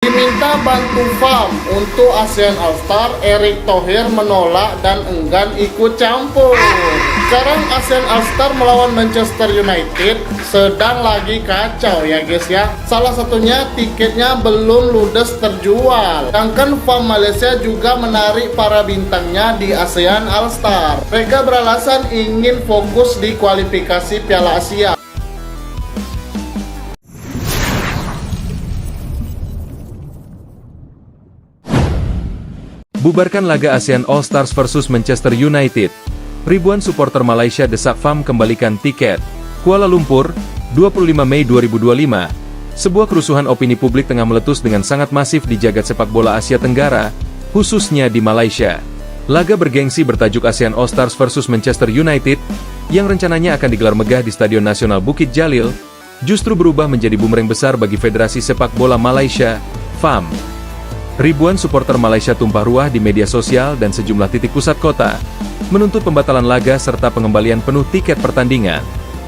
Diminta bantu FAM untuk ASEAN All-Star, Erick Thohir menolak dan enggan ikut campur. Sekarang ASEAN All-Star melawan Manchester United sedang lagi kacau ya guys ya. Salah satunya tiketnya belum ludes terjual. Sedangkan FAM Malaysia juga menarik para bintangnya di ASEAN All-Star. Mereka beralasan ingin fokus di kualifikasi Piala Asia. Bubarkan laga ASEAN All-Stars versus Manchester United. Ribuan supporter Malaysia desak FAM kembalikan tiket. Kuala Lumpur, 25 Mei 2025. Sebuah kerusuhan opini publik tengah meletus dengan sangat masif di jagat sepak bola Asia Tenggara, khususnya di Malaysia. Laga bergengsi bertajuk ASEAN All-Stars versus Manchester United, yang rencananya akan digelar megah di Stadion Nasional Bukit Jalil, justru berubah menjadi bumerang besar bagi Federasi Sepak Bola Malaysia, FAM. Ribuan supporter Malaysia tumpah ruah di media sosial dan sejumlah titik pusat kota, menuntut pembatalan laga serta pengembalian penuh tiket pertandingan.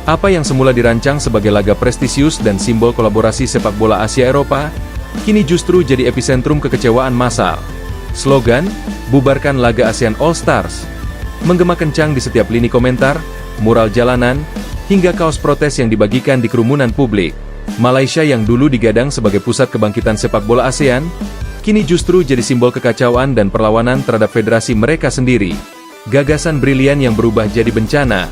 Apa yang semula dirancang sebagai laga prestisius dan simbol kolaborasi sepak bola Asia Eropa, kini justru jadi epicentrum kekecewaan massal. Slogan, "Bubarkan laga ASEAN All-Stars," menggema kencang di setiap lini komentar, mural jalanan, hingga kaos protes yang dibagikan di kerumunan publik. Malaysia yang dulu digadang sebagai pusat kebangkitan sepak bola ASEAN, kini justru jadi simbol kekacauan dan perlawanan terhadap federasi mereka sendiri. Gagasan brilian yang berubah jadi bencana.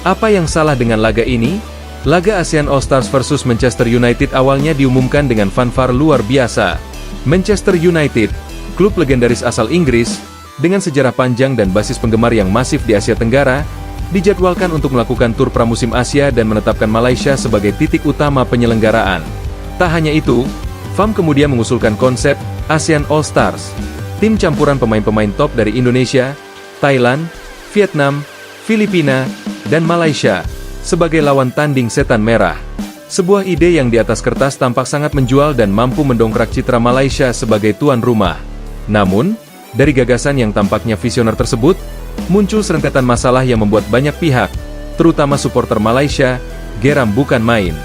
Apa yang salah dengan laga ini? Laga ASEAN All-Stars versus Manchester United awalnya diumumkan dengan fanfare luar biasa. Manchester United, klub legendaris asal Inggris, dengan sejarah panjang dan basis penggemar yang masif di Asia Tenggara, dijadwalkan untuk melakukan tur pramusim Asia dan menetapkan Malaysia sebagai titik utama penyelenggaraan. Tak hanya itu, FAM kemudian mengusulkan konsep ASEAN All-Stars, tim campuran pemain-pemain top dari Indonesia, Thailand, Vietnam, Filipina, dan Malaysia, sebagai lawan tanding setan merah. Sebuah ide yang di atas kertas tampak sangat menjual dan mampu mendongkrak citra Malaysia sebagai tuan rumah. Namun, dari gagasan yang tampaknya visioner tersebut, muncul serentetan masalah yang membuat banyak pihak, terutama supporter Malaysia, geram bukan main.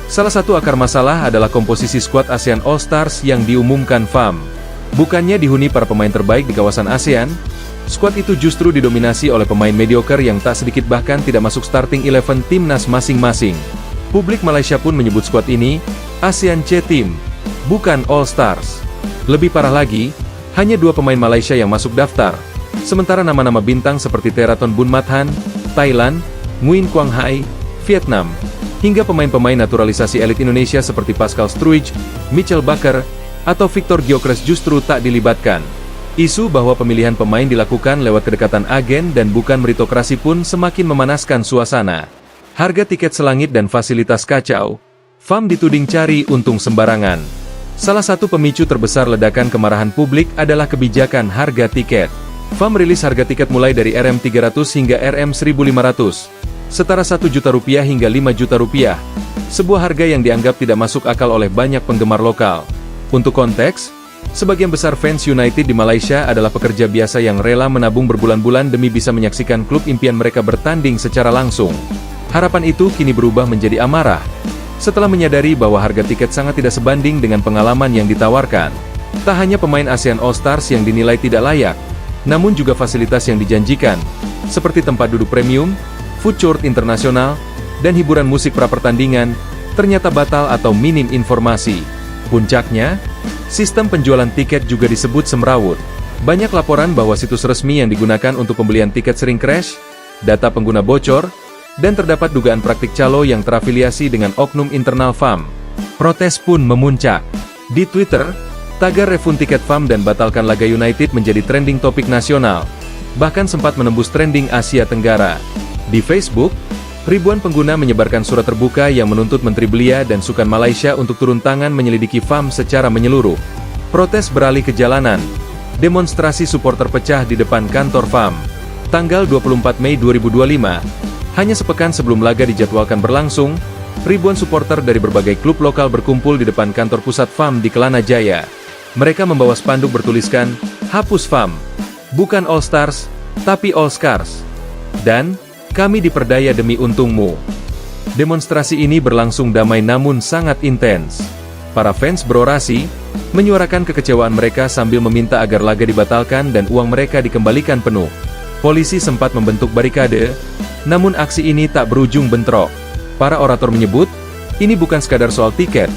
Salah satu akar masalah adalah komposisi skuad ASEAN All-Stars yang diumumkan FAM. Bukannya dihuni para pemain terbaik di kawasan ASEAN, skuad itu justru didominasi oleh pemain mediocre yang tak sedikit bahkan tidak masuk starting 11 timnas masing-masing. Publik Malaysia pun menyebut skuad ini ASEAN C Team, bukan All-Stars. Lebih parah lagi, hanya 2 pemain Malaysia yang masuk daftar, sementara nama-nama bintang seperti Teraton Bunmathan, Thailand, Nguyen Quang Hai, Vietnam, hingga pemain-pemain naturalisasi elit Indonesia seperti Pascal Struij, Mitchell Bakker, atau Victor Gyökeres justru tak dilibatkan. Isu bahwa pemilihan pemain dilakukan lewat kedekatan agen dan bukan meritokrasi pun semakin memanaskan suasana. Harga tiket selangit dan fasilitas kacau, FAM dituding cari untung sembarangan. Salah satu pemicu terbesar ledakan kemarahan publik adalah kebijakan harga tiket. FAM rilis harga tiket mulai dari Rm300 hingga Rm1500. Setara 1 juta rupiah hingga 5 juta rupiah. Sebuah harga yang dianggap tidak masuk akal oleh banyak penggemar lokal. Untuk konteks, sebagian besar fans United di Malaysia adalah pekerja biasa yang rela menabung berbulan-bulan demi bisa menyaksikan klub impian mereka bertanding secara langsung. Harapan itu kini berubah menjadi amarah, setelah menyadari bahwa harga tiket sangat tidak sebanding dengan pengalaman yang ditawarkan. Tak hanya pemain ASEAN All-Stars yang dinilai tidak layak, namun juga fasilitas yang dijanjikan, seperti tempat duduk premium, food court internasional, dan hiburan musik pra-pertandingan, ternyata batal atau minim informasi. Puncaknya, sistem penjualan tiket juga disebut semrawut. Banyak laporan bahwa situs resmi yang digunakan untuk pembelian tiket sering crash, data pengguna bocor, dan terdapat dugaan praktik calo yang terafiliasi dengan oknum internal FAM. Protes pun memuncak. Di Twitter, tagar refund tiket FAM dan batalkan laga United menjadi trending topik nasional, bahkan sempat menembus trending Asia Tenggara. Di Facebook, ribuan pengguna menyebarkan surat terbuka yang menuntut Menteri Belia dan Sukan Malaysia untuk turun tangan menyelidiki FAM secara menyeluruh. Protes beralih ke jalanan. Demonstrasi supporter pecah di depan kantor FAM. Tanggal 24 Mei 2025, hanya sepekan sebelum laga dijadwalkan berlangsung, ribuan supporter dari berbagai klub lokal berkumpul di depan kantor pusat FAM di Kelana Jaya. Mereka membawa spanduk bertuliskan, "Hapus FAM, bukan All Stars, tapi All Scars." Dan, "Kami diperdaya demi untungmu." Demonstrasi ini berlangsung damai namun sangat intens. Para fans berorasi, menyuarakan kekecewaan mereka sambil meminta agar laga dibatalkan dan uang mereka dikembalikan penuh. Polisi sempat membentuk barikade, namun aksi ini tak berujung bentrok. Para orator menyebut, ini bukan sekadar soal tiket,